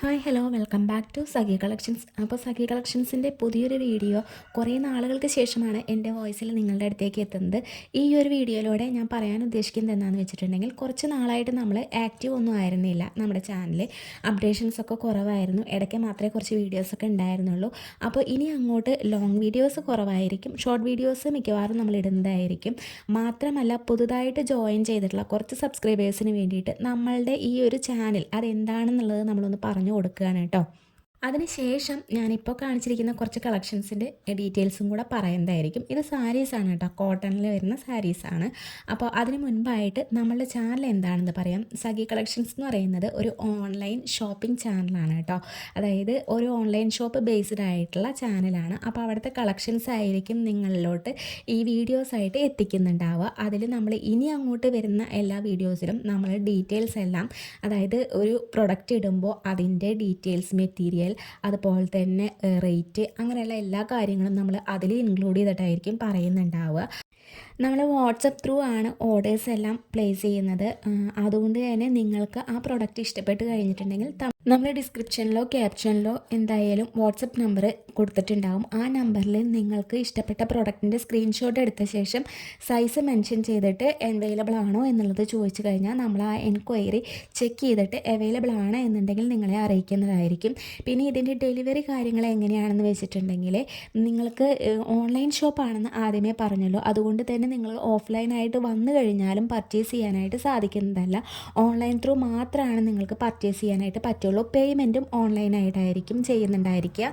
Hi hello welcome back to Sakhi collections. അപ്പോൾ സഖി കളക്ഷൻസിൻ്റെ പുതിയൊരു video കുറേ നാളുകൾക്ക് ശേഷമാണ് എൻ്റെ വോയിസിൽ നിങ്ങളുടെ അടുത്തേക്ക് എത്തുന്നത്. ഈ ഒരു വീഡിയോയിലൂടെ ഞാൻ പറയാൻ ഉദ്ദേശിക്കുന്നത് എന്താണെന്ന് വെച്ചിട്ടുണ്ടെങ്കിൽ, കുറച്ച് നാളായിട്ട് നമ്മൾ ആക്റ്റീവ് ഒന്നും ആയിരുന്നില്ല. നമ്മുടെ ചാനലിൽ അപ്ഡേഷൻസൊക്കെ കുറവായിരുന്നു. ഇടയ്ക്ക് മാത്രമേ കുറച്ച് വീഡിയോസൊക്കെ ഉണ്ടായിരുന്നുള്ളൂ. അപ്പോൾ ഇനി അങ്ങോട്ട് ലോങ് വീഡിയോസ് കുറവായിരിക്കും, ഷോർട്ട് വീഡിയോസ് മിക്കവാറും നമ്മൾ ഇടുന്നതായിരിക്കും. മാത്രമല്ല, പുതുതായിട്ട് ജോയിൻ ചെയ്തിട്ടുള്ള കുറച്ച് സബ്സ്ക്രൈബേഴ്സിന് വേണ്ടിയിട്ട് നമ്മളുടെ ഈ ഒരു ചാനൽ അതെന്താണെന്നുള്ളത് നമ്മളൊന്ന് പറഞ്ഞു കൊടുക്കുകയാണ് കേട്ടോ. അതിനുശേഷം ഞാനിപ്പോൾ കാണിച്ചിരിക്കുന്ന കുറച്ച് കളക്ഷൻസിൻ്റെ ഡീറ്റെയിൽസും കൂടെ പറയുന്നതായിരിക്കും. ഇത് സാരീസാണ് കേട്ടോ, കോട്ടണിൽ വരുന്ന സാരീസാണ്. അപ്പോൾ അതിന് മുൻപായിട്ട് നമ്മളുടെ ചാനൽ എന്താണെന്ന് പറയാം. സഖി കളക്ഷൻസ് എന്ന് പറയുന്നത് ഒരു ഓൺലൈൻ ഷോപ്പിംഗ് ചാനലാണ് കേട്ടോ. അതായത് ഒരു ഓൺലൈൻ ഷോപ്പ് ബേസ്ഡ് ആയിട്ടുള്ള ചാനലാണ്. അപ്പോൾ അവിടുത്തെ കളക്ഷൻസ് ആയിരിക്കും നിങ്ങളിലോട്ട് ഈ വീഡിയോസായിട്ട് എത്തിക്കുന്നുണ്ടാവുക. അതിൽ നമ്മൾ ഇനി അങ്ങോട്ട് വരുന്ന എല്ലാ വീഡിയോസിലും നമ്മൾ ഡീറ്റെയിൽസ് എല്ലാം, അതായത് ഒരു പ്രൊഡക്റ്റ് ഇടുമ്പോൾ അതിൻ്റെ ഡീറ്റെയിൽസ്, മെറ്റീരിയൽ, അതുപോലെ തന്നെ റേറ്റ്, അങ്ങനെയുള്ള എല്ലാ കാര്യങ്ങളും നമ്മൾ അതിൽ ഇൻക്ലൂഡ് ചെയ്തിട്ടായിരിക്കും പറയുന്നുണ്ടാവുക. നമ്മൾ വാട്സപ്പ് ത്രൂ ആണ് ഓർഡേഴ്സ് എല്ലാം പ്ലേസ് ചെയ്യുന്നത്. അതുകൊണ്ട് തന്നെ നിങ്ങൾക്ക് ആ പ്രൊഡക്റ്റ് ഇഷ്ടപ്പെട്ട് കഴിഞ്ഞിട്ടുണ്ടെങ്കിൽ നമ്മൾ ഡിസ്ക്രിപ്ഷനിലോ ക്യാപ്ഷനിലോ എന്തായാലും വാട്സപ്പ് നമ്പർ കൊടുത്തിട്ടുണ്ടാകും. ആ നമ്പറിൽ നിങ്ങൾക്ക് ഇഷ്ടപ്പെട്ട പ്രൊഡക്റ്റിൻ്റെ സ്ക്രീൻഷോട്ട് എടുത്ത ശേഷം സൈസ് മെൻഷൻ ചെയ്തിട്ട് അവൈലബിൾ ആണോ എന്നുള്ളത് ചോദിച്ചു കഴിഞ്ഞാൽ നമ്മൾ ആ എൻക്വയറി ചെക്ക് ചെയ്തിട്ട് അവൈലബിൾ ആണ് എന്നുണ്ടെങ്കിൽ നിങ്ങളെ അറിയിക്കുന്നതായിരിക്കും. പിന്നെ ഇതിൻ്റെ ഡെലിവറി കാര്യങ്ങൾ എങ്ങനെയാണെന്ന് വെച്ചിട്ടുണ്ടെങ്കിൽ, നിങ്ങൾക്ക് ഓൺലൈൻ ഷോപ്പാണെന്ന് ആദ്യമേ പറഞ്ഞല്ലോ. അതുകൊണ്ട് തന്നെ നിങ്ങൾ ഓഫ്ലൈനായിട്ട് വന്നു കഴിഞ്ഞാലും പർച്ചേസ് ചെയ്യാനായിട്ട് സാധിക്കുന്നതല്ല. ഓൺലൈൻ ത്രൂ മാത്രമാണ് നിങ്ങൾക്ക് പർച്ചേസ് ചെയ്യാനായിട്ട് പറ്റുള്ളൂ. പേയ്മെൻറ്റും ഓൺലൈനായിട്ടായിരിക്കും ചെയ്യുന്നുണ്ടായിരിക്കുക.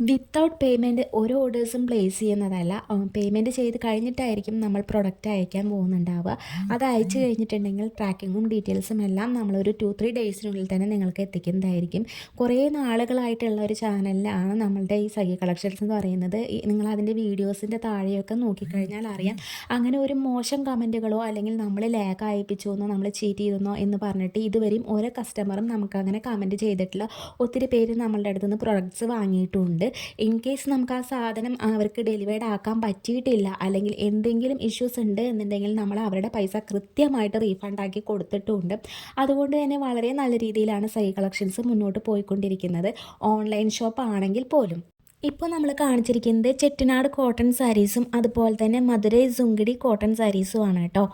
വിത്തൗട്ട് പേയ്മെൻറ്റ് ഒരു ഓർഡേഴ്സും പ്ലേസ് ചെയ്യുന്നതല്ല. പേയ്മെൻറ്റ് ചെയ്ത് കഴിഞ്ഞിട്ടായിരിക്കും നമ്മൾ പ്രൊഡക്റ്റ് അയക്കാൻ പോകുന്നുണ്ടാവുക. അത് അയച്ചു കഴിഞ്ഞിട്ടുണ്ടെങ്കിൽ ട്രാക്കിങ്ങും ഡീറ്റെയിൽസും എല്ലാം നമ്മളൊരു 2-3 ഡേയ്സിനുള്ളിൽ തന്നെ നിങ്ങൾക്ക് എത്തിക്കുന്നതായിരിക്കും. കുറേ നാളുകളായിട്ടുള്ള ഒരു ചാനലിലാണ് നമ്മളുടെ ഈ സഖി കളക്ഷൻസ് എന്ന് പറയുന്നത്. നിങ്ങളതിൻ്റെ വീഡിയോസിൻ്റെ താഴെയൊക്കെ നോക്കിക്കഴിഞ്ഞാൽ അറിയാം. അങ്ങനെ ഒരു മോശം കമൻറ്റുകളോ അല്ലെങ്കിൽ നമ്മൾ ലാഗ് അയപ്പിച്ചു എന്നോ നമ്മൾ ചീറ്റ് ചെയ്തെന്നോ എന്ന് പറഞ്ഞിട്ട് ഇതുവരെയും ഓരോ കസ്റ്റമറും നമുക്കങ്ങനെ കമൻറ്റ് ചെയ്തിട്ടില്ല. ഒത്തിരി പേര് നമ്മളുടെ അടുത്തുനിന്ന് പ്രൊഡക്ട്സ് വാങ്ങിയിട്ടുമുണ്ട്. ഇൻ കേസ് നമുക്ക് ആ സാധനം അവർക്ക് ഡെലിവേർഡ് ആക്കാൻ പറ്റിയിട്ടില്ല, അല്ലെങ്കിൽ എന്തെങ്കിലും ഇഷ്യൂസ് ഉണ്ട് എന്നുണ്ടെങ്കിൽ നമ്മൾ അവരുടെ പൈസ കൃത്യമായിട്ട് റീഫണ്ട് ആക്കി കൊടുത്തിട്ടുമുണ്ട്. അതുകൊണ്ട് തന്നെ വളരെ നല്ല രീതിയിലാണ് സഖി കളക്ഷൻസ് മുന്നോട്ട് പോയിക്കൊണ്ടിരിക്കുന്നത്, ഓൺലൈൻ ഷോപ്പ് ആണെങ്കിൽ പോലും. ഇപ്പോൾ നമ്മൾ കാണിച്ചിരിക്കുന്നത് ചെട്ടിനാട് കോട്ടൺ സാരീസും അതുപോലെ തന്നെ മധുരൈ സുങ്കിടി കോട്ടൺ സാരീസും ആണ് കേട്ടോ.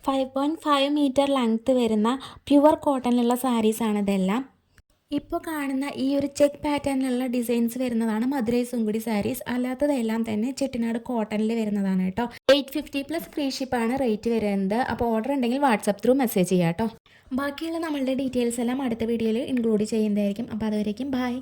5.5 മീറ്റർ ലെങ്ത്ത് വരുന്ന പ്യുവർ കോട്ടണിലുള്ള സാരീസാണ് ഇതെല്ലാം. ഇപ്പോൾ കാണുന്ന ഈ ഒരു ചെക്ക് പാറ്റേണിലുള്ള ഡിസൈൻസ് വരുന്നതാണ് മധുരൈ സുങ്കുടി സാരീസ്. അല്ലാത്തതെല്ലാം തന്നെ ചെട്ടിനാട് കോട്ടണിൽ വരുന്നതാണ് കേട്ടോ. 850+ ഫ്രീ ഷിപ്പാണ് റേറ്റ് വരുന്നത്. അപ്പോൾ ഓർഡർ ഉണ്ടെങ്കിൽ വാട്സപ്പ് ത്രൂ മെസ്സേജ് ചെയ്യാം കേട്ടോ. ബാക്കിയുള്ള നമ്മളുടെ ഡീറ്റെയിൽസ് എല്ലാം അടുത്ത വീഡിയോയിൽ ഇൻക്ലൂഡ് ചെയ്യുന്നതായിരിക്കും. അപ്പോൾ അതുവരേക്കും ബൈ.